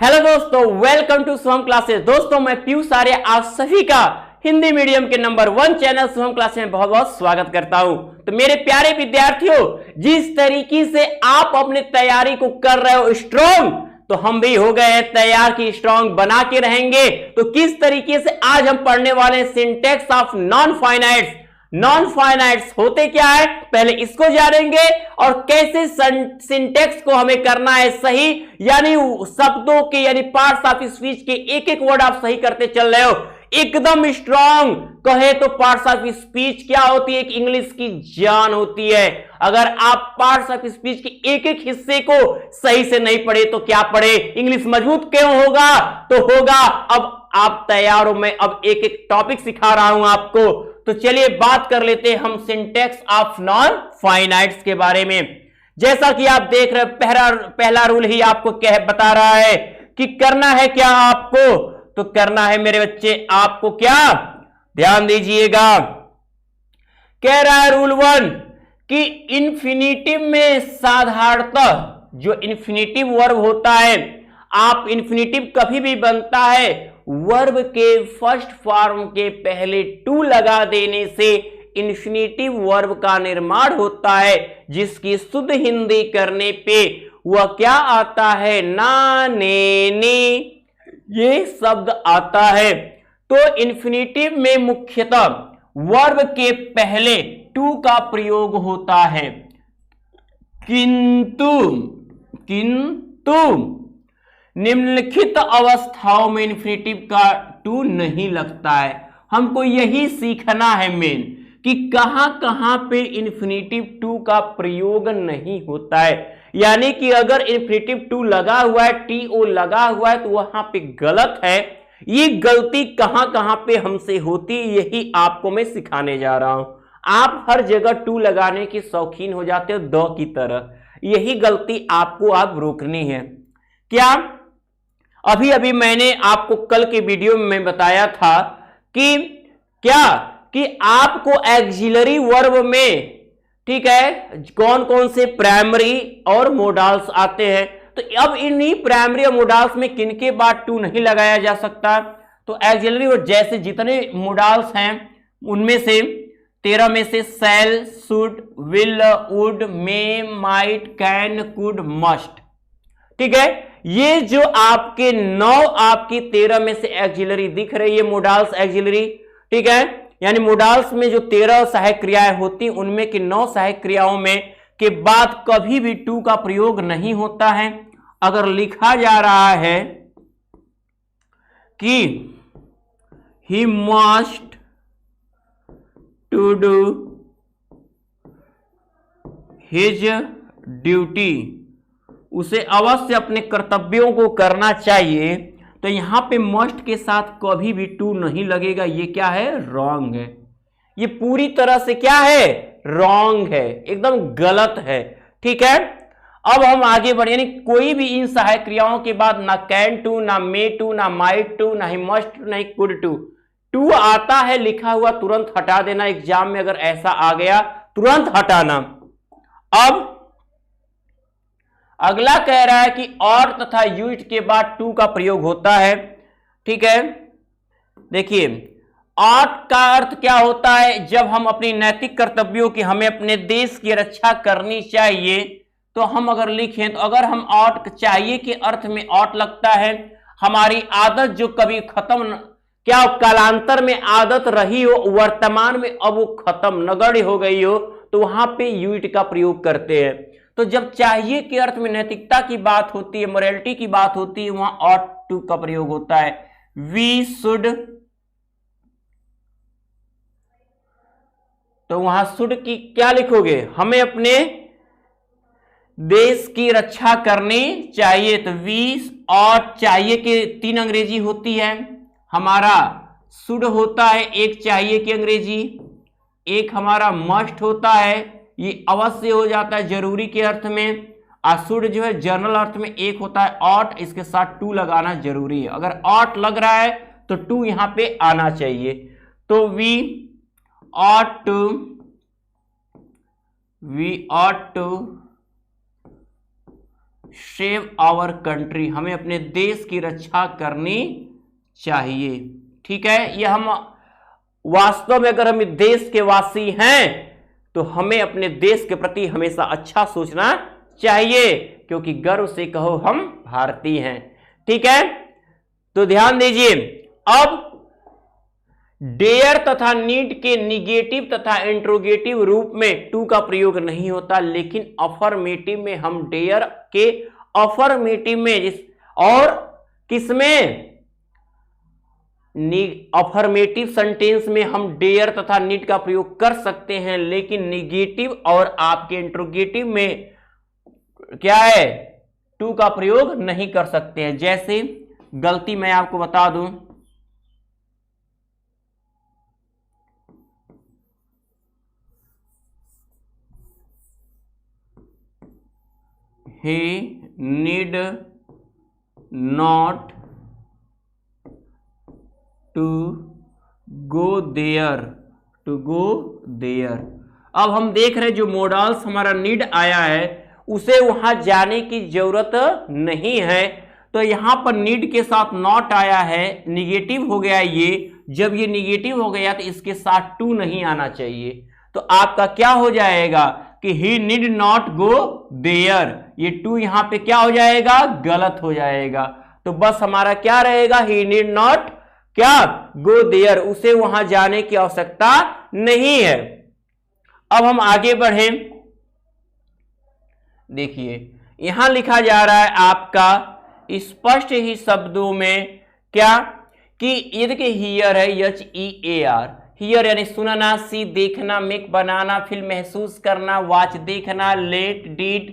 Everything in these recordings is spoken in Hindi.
हेलो दोस्तों, वेलकम टू सोहम क्लासेस। दोस्तों मैं पीयूष आर्य आप सभी का हिंदी मीडियम के नंबर 1 चैनल सोहम क्लासेस में बहुत बहुत स्वागत करता हूं। तो मेरे प्यारे विद्यार्थियों, जिस तरीके से आप अपनी तैयारी को कर रहे हो स्ट्रॉन्ग, तो हम भी हो गए हैं तैयार की स्ट्रॉन्ग बना के रहेंगे। तो किस तरीके से आज हम पढ़ने वाले हैं syntax of non finites. Non finites होते क्या है, पहले इसको जानेंगे और कैसे सिंटेक्स को हमें करना है सही, यानी शब्दों के यानी पार्ट्स ऑफ स्पीच के एक एक वर्ड आप सही करते चल रहे हो एकदम स्ट्रांग। कहे तो पार्ट्स ऑफ स्पीच क्या होती है, एक इंग्लिश की जान होती है। अगर आप पार्ट्स ऑफ स्पीच के एक एक हिस्से को सही से नहीं पढ़े तो क्या पढ़े, इंग्लिश मजबूत क्यों होगा, तो होगा। अब आप तैयार हो, मैं अब एक एक टॉपिक सिखा रहा हूं आपको। तो चलिए बात कर लेते हैं हम सिंटेक्स ऑफ नॉन फाइनाइट्स के बारे में। जैसा कि आप देख रहे हैं, पहला रूल ही आपको बता रहा है कि करना है क्या आपको, तो करना है मेरे बच्चे आपको क्या, ध्यान दीजिएगा। कह रहा है रूल 1 कि इन्फिनिटिव में साधारणतः जो इन्फिनिटिव वर्ब होता है, आप इन्फिनिटिव कभी भी बनता है वर्ब के फर्स्ट फॉर्म के पहले टू लगा देने से इन्फिनिटिव वर्ब का निर्माण होता है, जिसकी शुद्ध हिंदी करने पे वह क्या आता है, ना, ने, ये शब्द आता है। तो इन्फिनिटिव में मुख्यतः वर्ब के पहले टू का प्रयोग होता है, किंतु निम्नलिखित अवस्थाओं में इन्फिनिटिव का टू नहीं लगता है। हमको यही सीखना है मेन कि कहां कहां पे इन्फिनिटिव टू का प्रयोग नहीं होता है, यानी कि अगर इन्फिनिटिव टू लगा हुआ है, टी-ओ लगा हुआ है, तो वहां पे गलत है। ये गलती कहां कहां पे हमसे होती है, यही आपको मैं सिखाने जा रहा हूं। आप हर जगह टू लगाने की शौकीन हो जाते हो द की तरह, यही गलती आपको आप रोकनी है। क्या अभी अभी मैंने आपको कल के वीडियो में बताया था कि क्या कि आपको एक्सिलरी वर्ब में, ठीक है, कौन कौन से प्राइमरी और मोडाल्स आते हैं। तो अब इन्हीं प्राइमरी और मोडाल्स में किनके बाद टू नहीं लगाया जा सकता, तो एक्सिलरी और जैसे जितने मोडाल्स हैं उनमें से 13 में से shall, should, will, would, may, might, can, could, must, ठीक है। ये जो आपके 9 आपकी 13 में से एक्सिलरी दिख रही है, मोडाल्स एक्सिलरी, ठीक है, यानी मोडाल्स में जो 13 सहायक क्रियाएं होती उनमें की 9 सहायक क्रियाओं में के बाद कभी भी टू का प्रयोग नहीं होता है। अगर लिखा जा रहा है कि he must to do his duty, उसे अवश्य अपने कर्तव्यों को करना चाहिए, तो यहां पे मस्ट के साथ कभी भी टू नहीं लगेगा। ये क्या है, रॉन्ग है। ये पूरी तरह से क्या है, रॉन्ग है, एकदम गलत है, ठीक है। अब हम आगे बढ़े, यानी कोई भी इन सहायक क्रियाओं के बाद ना कैन टू, ना मे टू, ना माइट टू, ना ही मस्ट टू, ना ही कुड टू। टू आता है लिखा हुआ तुरंत हटा देना, एग्जाम में अगर ऐसा आ गया तुरंत हटाना। अब अगला कह रहा है कि और तथा यूज के बाद टू का प्रयोग होता है, ठीक है। देखिए ऑट का अर्थ क्या होता है, जब हम अपनी नैतिक कर्तव्यों की, हमें अपने देश की रक्षा करनी चाहिए, तो हम अगर लिखें तो अगर हम ऑट चाहिए के अर्थ में ऑट लगता है, हमारी आदत जो कभी खत्म, क्या कालांतर में आदत रही हो, वर्तमान में अब वो खत्म नगण्य हो गई हो, तो वहां पे यूट का प्रयोग करते हैं। तो जब चाहिए के अर्थ में नैतिकता की बात होती है, मोरालिटी की बात होती है, वहां ऑट टू का प्रयोग होता है। वी शुड, तो वहां शुड की क्या लिखोगे, हमें अपने देश की रक्षा करनी चाहिए, तो वी ऑट चाहिए के 3 अंग्रेजी होती है, हमारा शुड होता है एक चाहिए की अंग्रेजी, एक हमारा मस्ट होता है, ये अवश्य हो जाता है जरूरी के अर्थ में, शुड जो है जनरल अर्थ में एक होता है ऑट, इसके साथ टू लगाना जरूरी है। अगर ऑट लग रहा है तो टू यहां पे आना चाहिए। तो we ought to save our country, हमें अपने देश की रक्षा करनी चाहिए। ठीक है, ये हम वास्तव में अगर हम इस देश के वासी हैं तो हमें अपने देश के प्रति हमेशा अच्छा सोचना चाहिए, क्योंकि गर्व से कहो हम भारतीय हैं। ठीक है, तो ध्यान दीजिए, अब डेयर तथा नीड के निगेटिव तथा इंट्रोगेटिव रूप में टू का प्रयोग नहीं होता, लेकिन अफर्मेटिव में हम डेयर के अफर्मेटिव में और किसमें अफर्मेटिव सेंटेंस में हम डेयर तथा नीड का प्रयोग कर सकते हैं, लेकिन निगेटिव और आपके इंट्रोगेटिव में क्या है, टू का प्रयोग नहीं कर सकते हैं। जैसे गलती मैं आपको बता दूं, he need not to go there, to go there। अब हम देख रहे हैं जो मोडाल्स हमारा नीड आया है उसे वहां जाने की जरूरत नहीं है, तो यहां पर नीड के साथ नॉट आया है, निगेटिव हो गया ये। जब ये निगेटिव हो गया तो इसके साथ टू नहीं आना चाहिए, तो आपका क्या हो जाएगा कि ही नीड नॉट गो देयर, ये टू यहां पे क्या हो जाएगा, गलत हो जाएगा। तो बस हमारा क्या रहेगा, ही नीड नॉट क्या गो देयर, उसे वहां जाने की आवश्यकता नहीं है। अब हम आगे बढ़े, देखिए यहां लिखा जा रहा है आपका स्पष्ट ही शब्दों में क्या कि ये देखिए हियर है HEAR, हियर यानी सुनना, सी देखना, मेक बनाना, फील महसूस करना, वॉच देखना, लेट डीड,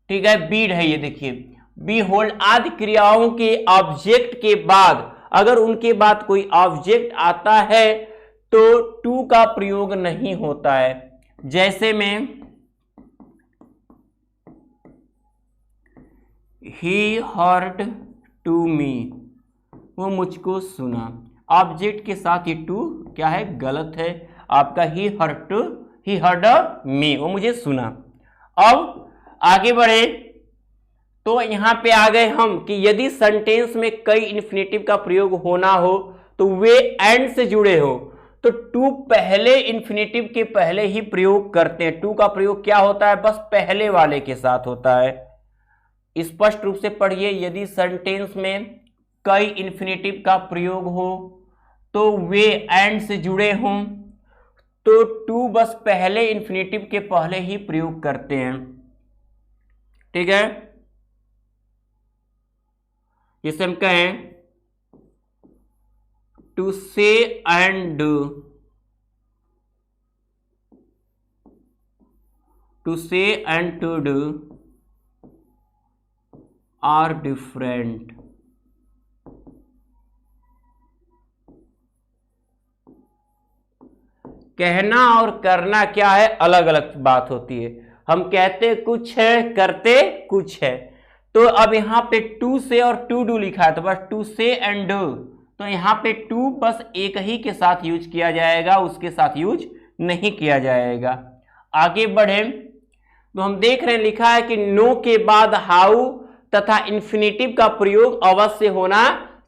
ठीक है, बीड है ये देखिए, बी होल्ड आदि क्रियाओं के ऑब्जेक्ट के बाद अगर उनके बाद कोई ऑब्जेक्ट आता है तो टू का प्रयोग नहीं होता है। जैसे में he heard to me, वो मुझको सुना, ऑब्जेक्ट के साथ ये टू क्या है, गलत है आपका। he heard me, वो मुझे सुना। अब आगे बढ़े तो यहां पे आ गए हम कि यदि सेंटेंस में कई इन्फिनेटिव का प्रयोग होना हो तो वे एंड से जुड़े हो तो टू पहले इन्फिनेटिव के पहले ही प्रयोग करते हैं। टू का प्रयोग क्या होता है, बस पहले वाले के साथ होता है। स्पष्ट रूप से पढ़िए, यदि सेंटेंस में कई इन्फिनेटिव का प्रयोग हो तो वे एंड से जुड़े हों तो टू बस पहले इन्फिनेटिव के पहले ही प्रयोग करते हैं। ठीक है, जैसे हम कहें to say and do, to say and to do are different. कहना और करना क्या है, अलग अलग बात होती है। हम कहते कुछ है, करते कुछ है। तो अब यहां पे टू से और टू डू लिखा है तो बस टू से एंड डू, तो यहां पे टू बस एक ही के साथ यूज किया जाएगा, उसके साथ यूज नहीं किया जाएगा। आगे बढ़े तो हम देख रहे हैं लिखा है कि नो के बाद हाउ तथा इन्फिनेटिव का प्रयोग अवश्य होना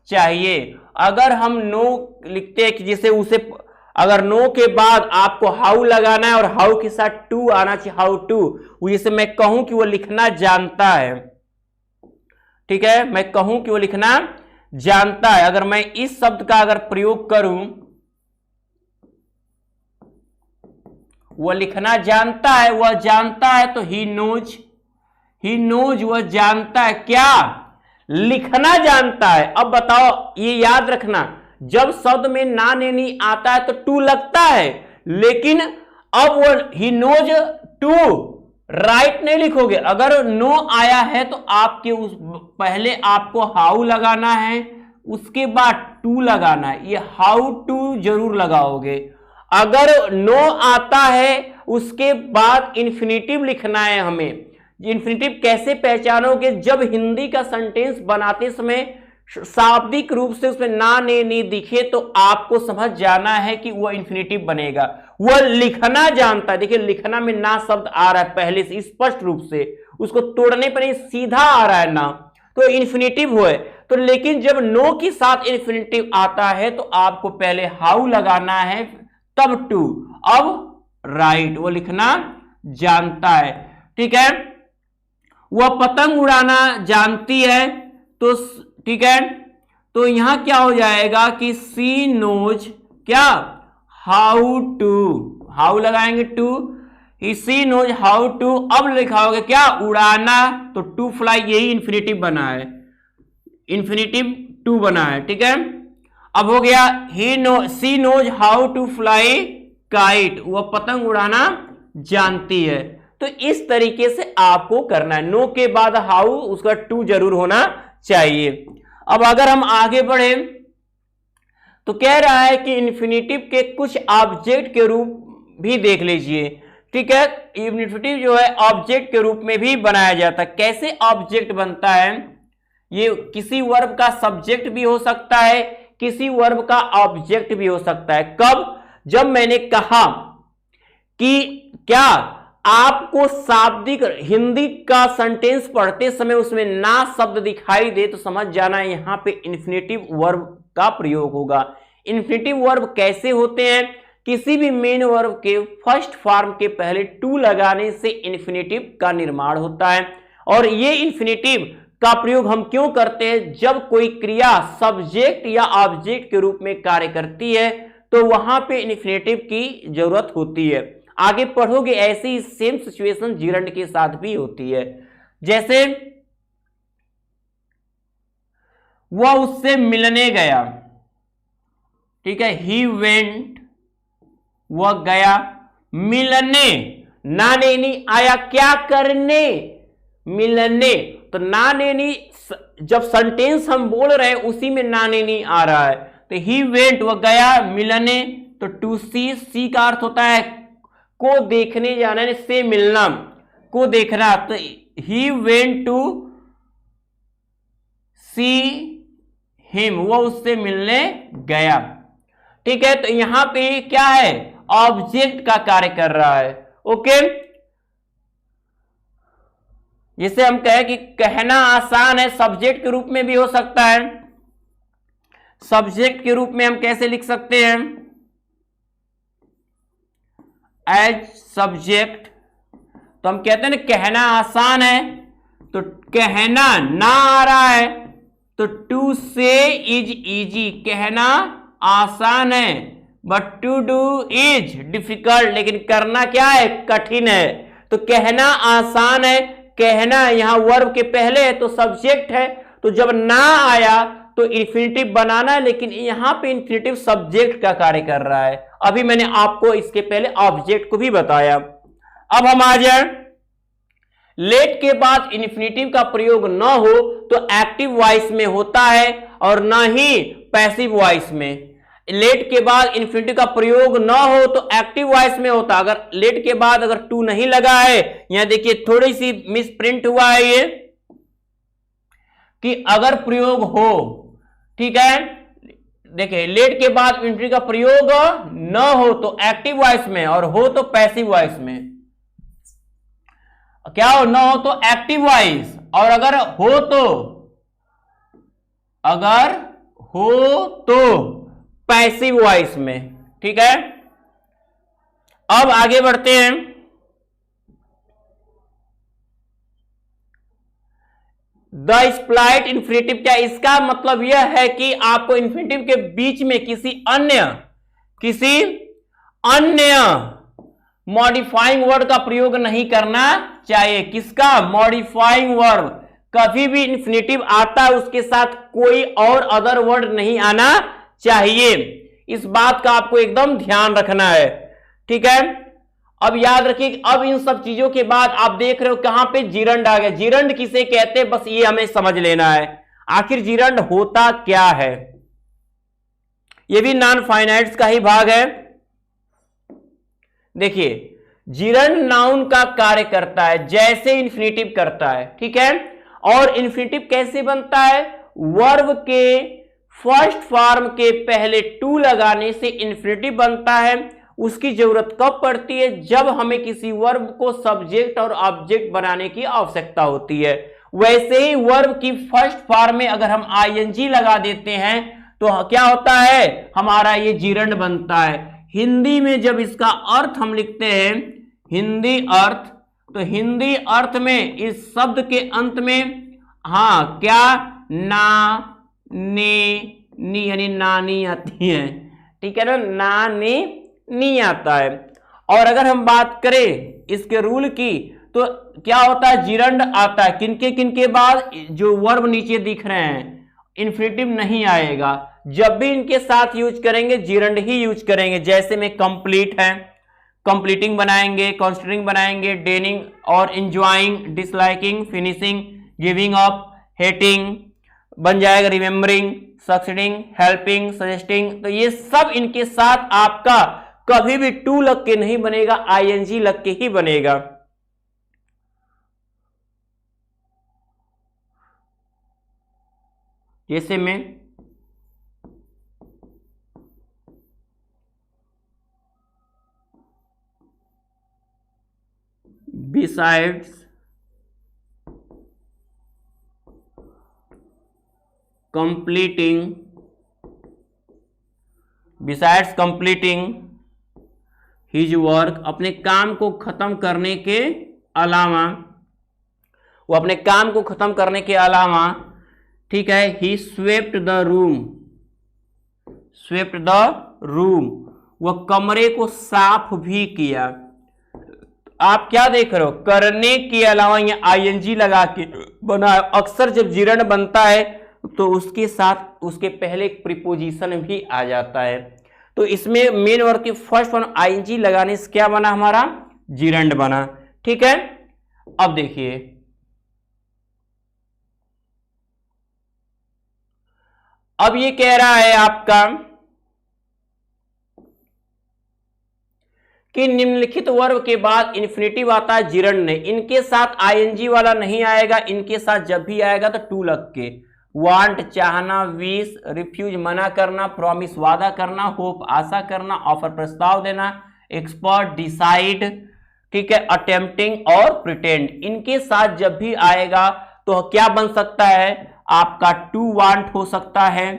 चाहिए। अगर हम नो लिखते हैं कि जैसे उसे अगर नो के बाद आपको हाउ लगाना है और हाउ के साथ टू आना चाहिए, हाउ टू, जैसे मैं कहूं कि वो लिखना जानता है, ठीक है, मैं कहूं कि वो लिखना जानता है, अगर मैं इस शब्द का अगर प्रयोग करूं, वह लिखना जानता है, वह जानता है, तो ही नोज, वह जानता है, क्या लिखना जानता है। अब बताओ, ये याद रखना, जब शब्द में ना नहीं आता है तो टू लगता है, लेकिन अब वो ही नोज टू राइट नहीं लिखोगे। अगर नो आया है तो आपके उस पहले आपको हाउ लगाना है, उसके बाद टू लगाना है, ये हाउ टू जरूर लगाओगे। अगर नो आता है उसके बाद इन्फिनेटिव लिखना है हमें। इन्फिनेटिव कैसे पहचानोगे, जब हिंदी का सेंटेंस बनाते समय शाब्दिक रूप से उसमें ना ने नी दिखे तो आपको समझ जाना है कि वह इन्फिनेटिव बनेगा। वह लिखना जानता है, देखिए लिखना में ना शब्द आ रहा है पहले से स्पष्ट रूप से, उसको तोड़ने पर ही सीधा आ रहा है ना, तो इन्फिनेटिव है। तो लेकिन जब नो के साथ इन्फिनेटिव आता है तो आपको पहले हाउ लगाना है, तब टू, अब राइट वो लिखना जानता है। ठीक है, वह पतंग उड़ाना जानती है, तो ठीक है, तो यहां क्या हो जाएगा कि सी नोज क्या, हाउ टू, हाउ लगाएंगे to, see knows how to, अब लिखा होगा क्या, उड़ाना, तो टू फ्लाई, यही इन्फिनेटिव बना है, इन्फिनेटिव टू बना है। ठीक है, अब हो गया she knows how to fly kite, वह पतंग उड़ाना जानती है। तो इस तरीके से आपको करना है, नो के बाद हाउ, उसका टू जरूर होना चाहिए। अब अगर हम आगे बढ़े तो कह रहा है कि इन्फिनेटिव के कुछ ऑब्जेक्ट के रूप भी देख लीजिए। ठीक है, इन्फिनेटिव जो है ऑब्जेक्ट के रूप में भी बनाया जाता है। कैसे ऑब्जेक्ट बनता है, ये किसी वर्ब का सब्जेक्ट भी हो सकता है, किसी वर्ब का ऑब्जेक्ट भी हो सकता है। कब, जब मैंने कहा कि क्या आपको शाब्दिक हिंदी का सेंटेंस पढ़ते समय उसमें ना शब्द दिखाई दे तो समझ जाना यहां पे इन्फिनेटिव वर्ब का प्रयोग होगा। इन्फिनेटिव वर्ब कैसे होते हैं, किसी भी मेन वर्ब के फर्स्ट फॉर्म के पहले टू लगाने से इन्फिनेटिव का निर्माण होता है। और ये इन्फिनेटिव का प्रयोग हम क्यों करते हैं, जब कोई क्रिया सब्जेक्ट या ऑब्जेक्ट के रूप में कार्य करती है तो वहां पे इन्फिनेटिव की जरूरत होती है। आगे पढ़ोगे ऐसी ही सेम सिचुएशन जिरंड के साथ भी होती है। जैसे वह उससे मिलने गया, ठीक है, ही वेंट, वह गया मिलने, ना नेनी आया क्या करने, मिलने, तो ना नेनी जब सेंटेंस हम बोल रहे हैं उसी में ना नेनी आ रहा है। तो ही वेंट, वह गया मिलने, तो टू सी, सी का अर्थ होता है को देखने जाना, से मिलना, को देखना, तो he went to see him, वो उससे मिलने गया। ठीक है, तो यहां पे क्या है, ऑब्जेक्ट का कार्य कर रहा है। ओके, जिसे हम कहें कि कहना आसान है, सब्जेक्ट के रूप में भी हो सकता है। सब्जेक्ट के रूप में हम कैसे लिख सकते हैं, एज सब्जेक्ट, तो हम कहते हैं ना कहना आसान है, तो कहना ना आ रहा है तो टू से इज इजी, कहना आसान है, but to do is difficult, लेकिन करना क्या है, कठिन है। तो कहना आसान है, कहना यहां वर्ब के पहले है तो सब्जेक्ट है, तो जब ना आया तो इन्फिनेटिव बनाना है, लेकिन यहां पे इन्फिनेटिव सब्जेक्ट का कार्य कर रहा है। अभी मैंने आपको इसके पहले ऑब्जेक्ट को भी बताया। अब हम आ जाए, लेट के बाद इन्फिनेटिव का प्रयोग न हो तो एक्टिव वॉइस में होता है और न ही पैसिव वॉइस में। लेट के बाद इन्फिनेटिव का प्रयोग न हो तो एक्टिव वॉइस में होता। अगर लेट के बाद अगर टू नहीं लगा है, यहां देखिए थोड़ी सी मिस प्रिंट हुआ है ये, कि अगर प्रयोग हो, ठीक है, देखिए लेट के बाद इन्फिनेटिव का प्रयोग न हो तो एक्टिव वॉइस में, और हो तो पैसिव वॉइस में। क्या हो, न हो तो एक्टिव वॉइस, और अगर हो तो पैसिव वॉइस में। ठीक है, अब आगे बढ़ते हैं। द स्प्लाइट इन्फिनेटिव, क्या इसका मतलब यह है कि आपको इन्फिनेटिव के बीच में किसी अन्य मॉडिफाइंग वर्ड का प्रयोग नहीं करना चाहिए। किसका, मॉडिफाइंग वर्ड, कभी भी इन्फिनेटिव आता है उसके साथ कोई और अदर वर्ड नहीं आना चाहिए। इस बात का आपको एकदम ध्यान रखना है। ठीक है, अब याद रखिए, अब इन सब चीजों के बाद आप देख रहे हो कहां पे जिरंड आ गया। जिरंड किसे कहते हैं, बस ये हमें समझ लेना है। आखिर जिरंड होता क्या है, ये भी नॉन फाइनाइट्स का ही भाग है। देखिए, जिरंड नाउन का कार्य करता है जैसे इन्फिनेटिव करता है। ठीक है, और इन्फिनेटिव कैसे बनता है, वर्ब के फर्स्ट फॉर्म के पहले टू लगाने से इन्फिनेटिव बनता है। उसकी जरूरत कब पड़ती है? जब हमें किसी वर्ब को सब्जेक्ट और ऑब्जेक्ट बनाने की आवश्यकता होती है। वैसे ही वर्ब की फर्स्ट फॉर्म में अगर हम आईएनजी लगा देते हैं तो क्या होता है? हमारा ये जिरंड बनता है। हिंदी में जब इसका अर्थ हम लिखते हैं हिंदी अर्थ, तो हिंदी अर्थ में इस शब्द के अंत में क्या ना ने नी यानी नानी आती है, ठीक है ना, ना ने नी आता है। और अगर हम बात करें इसके रूल की तो क्या होता है? जिरंड आता है। किनके बाद? जो वर्ब नीचे दिख रहे हैं, इन्फिनेटिव नहीं आएगा। जब भी इनके साथ यूज करेंगे जिरंड ही यूज करेंगे। जैसे में कंप्लीट है, कंप्लीटिंग बनाएंगे, कॉन्स्टिट्यूटिंग बनाएंगे, डेनिंग और enjoying, disliking, finishing, giving up, hating बन जाएगा, रिमेंबरिंग, सक्सीडिंग, हेल्पिंग, सजेस्टिंग। तो ये सब इनके साथ आपका कभी भी टू लग के नहीं बनेगा, आईएनजी लग के ही बनेगा। जैसे में besides, completing, besides completing his work, अपने काम को खत्म करने के अलावा, वो अपने काम को खत्म करने के अलावा, ठीक है, he swept the room, swept the room, वह कमरे को साफ भी किया। आप क्या देख रहे हो? करने के अलावा ये आईएनजी लगा के बना। अक्सर जब जिरंड बनता है तो उसके साथ उसके पहले एक प्रीपोजिशन भी आ जाता है। तो इसमें मेन वर्ब की फर्स्ट फॉर्म आईएनजी लगाने से क्या बना? हमारा जिरंड बना। ठीक है, अब देखिए अब ये कह रहा है आपका कि निम्नलिखित वर्ब के बाद इन्फिनेटिव आता है जिरंड ने, इनके साथ आईएनजी वाला नहीं आएगा। इनके साथ जब भी आएगा तो टू लग के। वांट चाहना, विश रिफ्यूज मना करना, प्रॉमिस वादा करना, होप आशा करना, ऑफर प्रस्ताव देना, एक्सपर्ट डिसाइड, ठीक है, अटेम्प्टिंग और प्रिटेंड। इनके साथ जब भी आएगा तो क्या बन सकता है? आपका टू वांट हो सकता है,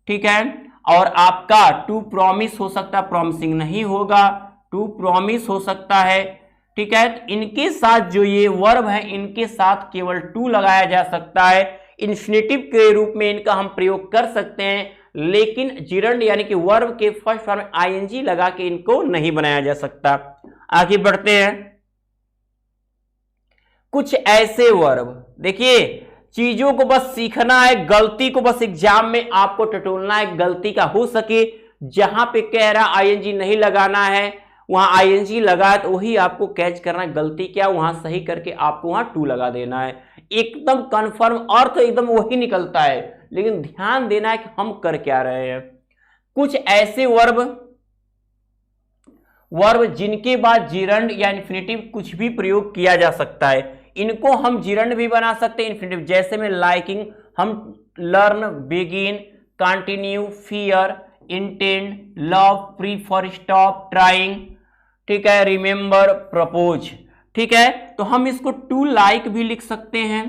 ठीक है, और आपका टू प्रॉमिस हो सकता है, प्रॉमिसिंग नहीं होगा, टू प्रॉमिस हो सकता है। ठीक है, इनके साथ जो ये वर्ब है इनके साथ केवल टू लगाया जा सकता है। इन्फिनेटिव के रूप में इनका हम प्रयोग कर सकते हैं, लेकिन जिरंड यानी कि वर्ब के फर्स्ट फॉर्म में आईएनजी लगा के इनको नहीं बनाया जा सकता। आगे बढ़ते हैं। कुछ ऐसे वर्ब, देखिए चीजों को बस सीखना है, गलती को बस एग्जाम में आपको टटोलना है, गलती का हो सके। जहां पे कह रहा आईएनजी नहीं लगाना है वहां आईएनजी लगा तो वही आपको कैच करना है। गलती क्या वहां सही करके आपको वहां टू लगा देना है। एकदम कंफर्म अर्थ एकदम वही निकलता है, लेकिन ध्यान देना है कि हम कर क्या रहे हैं। कुछ ऐसे वर्ब जिनके बाद जिरंड या इन्फिनेटिव कुछ भी प्रयोग किया जा सकता है, इनको हम जिरंड भी बना सकते हैं, इन्फिनेटिव। जैसे में लाइकिंग, हम learn, begin, continue, fear, intend, love, prefer, stop, trying, ठीक है, रिमेंबर, प्रपोज। ठीक है, तो हम इसको टू लाइक भी लिख सकते हैं।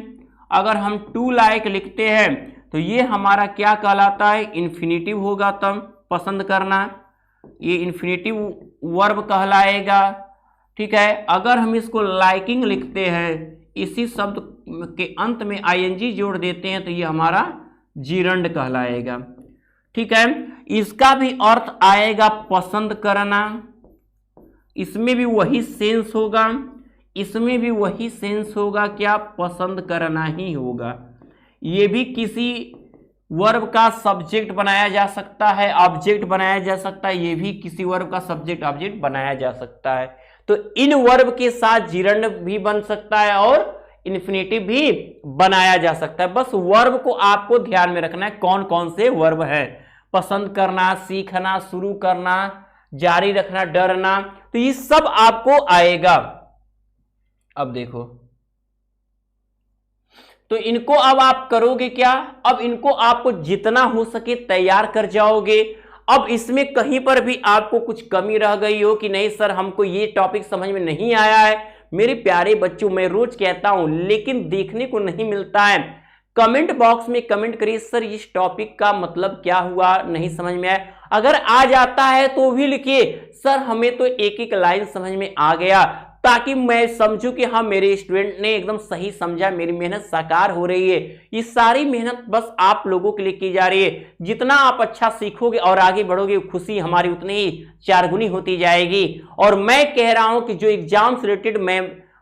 अगर हम टू लाइक लिखते हैं तो ये हमारा क्या कहलाता है? इन्फिनेटिव होगा। तब पसंद करना, ये इन्फिनेटिव वर्ब कहलाएगा। ठीक है, अगर हम इसको लाइकिंग लिखते हैं, इसी शब्द के अंत में आईएनजी जोड़ देते हैं तो ये हमारा जिरंड कहलाएगा। ठीक है, इसका भी अर्थ आएगा पसंद करना। इसमें भी वही सेंस होगा, इसमें भी वही सेंस होगा, क्या? पसंद करना ही होगा। ये भी किसी वर्ब का सब्जेक्ट बनाया जा सकता है, ऑब्जेक्ट बनाया जा सकता है। ये भी किसी वर्ब का सब्जेक्ट ऑब्जेक्ट बनाया जा सकता है। तो इन वर्ब के साथ जिरंड भी बन सकता है और इन्फिनेटिव भी बनाया जा सकता है। बस वर्ब को आपको ध्यान में रखना है कौन कौन से वर्ब है। पसंद करना, सीखना, शुरू करना, जारी रखना, डरना, तो ये सब आपको आएगा। अब देखो, तो इनको अब आप करोगे क्या? अब इनको आपको जितना हो सके तैयार कर जाओगे। अब इसमें कहीं पर भी आपको कुछ कमी रह गई हो कि नहीं सर हमको ये टॉपिक समझ में नहीं आया है, मेरे प्यारे बच्चों मैं रोज कहता हूं लेकिन देखने को नहीं मिलता है, कमेंट बॉक्स में कमेंट करिए सर इस टॉपिक का मतलब क्या हुआ, नहीं समझ में आया। अगर आ जाता है तो भी लिखिए सर हमें तो एक एक लाइन समझ में आ गया, ताकि मैं समझूं कि हाँ मेरे स्टूडेंट ने एकदम सही समझा, मेरी मेहनत साकार हो रही है। ये सारी मेहनत बस आप लोगों के लिए की जा रही है। जितना आप अच्छा सीखोगे और आगे बढ़ोगे खुशी हमारी उतनी ही चारगुनी होती जाएगी। और मैं कह रहा हूं कि जो एग्जाम से रिलेटेड मैं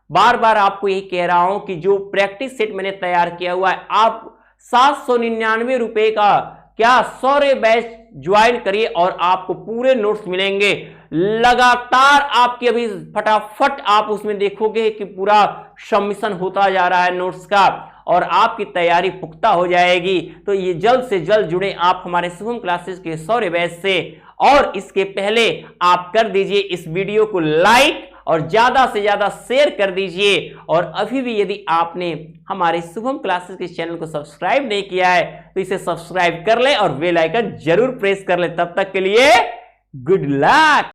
बार बार आपको यही कह रहा हूं कि जो प्रैक्टिस सेट मैंने तैयार किया हुआ है, आप 799 रुपए का क्या सौर्य बैच ज्वाइन करिए और आपको पूरे नोट्स मिलेंगे लगातार। आपके अभी फटाफट आप उसमें देखोगे कि पूरा सबमिशन होता जा रहा है नोट्स का और आपकी तैयारी पुख्ता हो जाएगी। तो ये जल्द से जल्द जुड़े आप हमारे शुभम क्लासेस के सौर्य बैच से। और इसके पहले आप कर दीजिए इस वीडियो को लाइक और ज्यादा से ज्यादा शेयर कर दीजिए। और अभी भी यदि आपने हमारे शुभम क्लासेस के चैनल को सब्सक्राइब नहीं किया है तो इसे सब्सक्राइब कर ले और बेल आइकन जरूर प्रेस कर ले। तब तक के लिए गुड लक।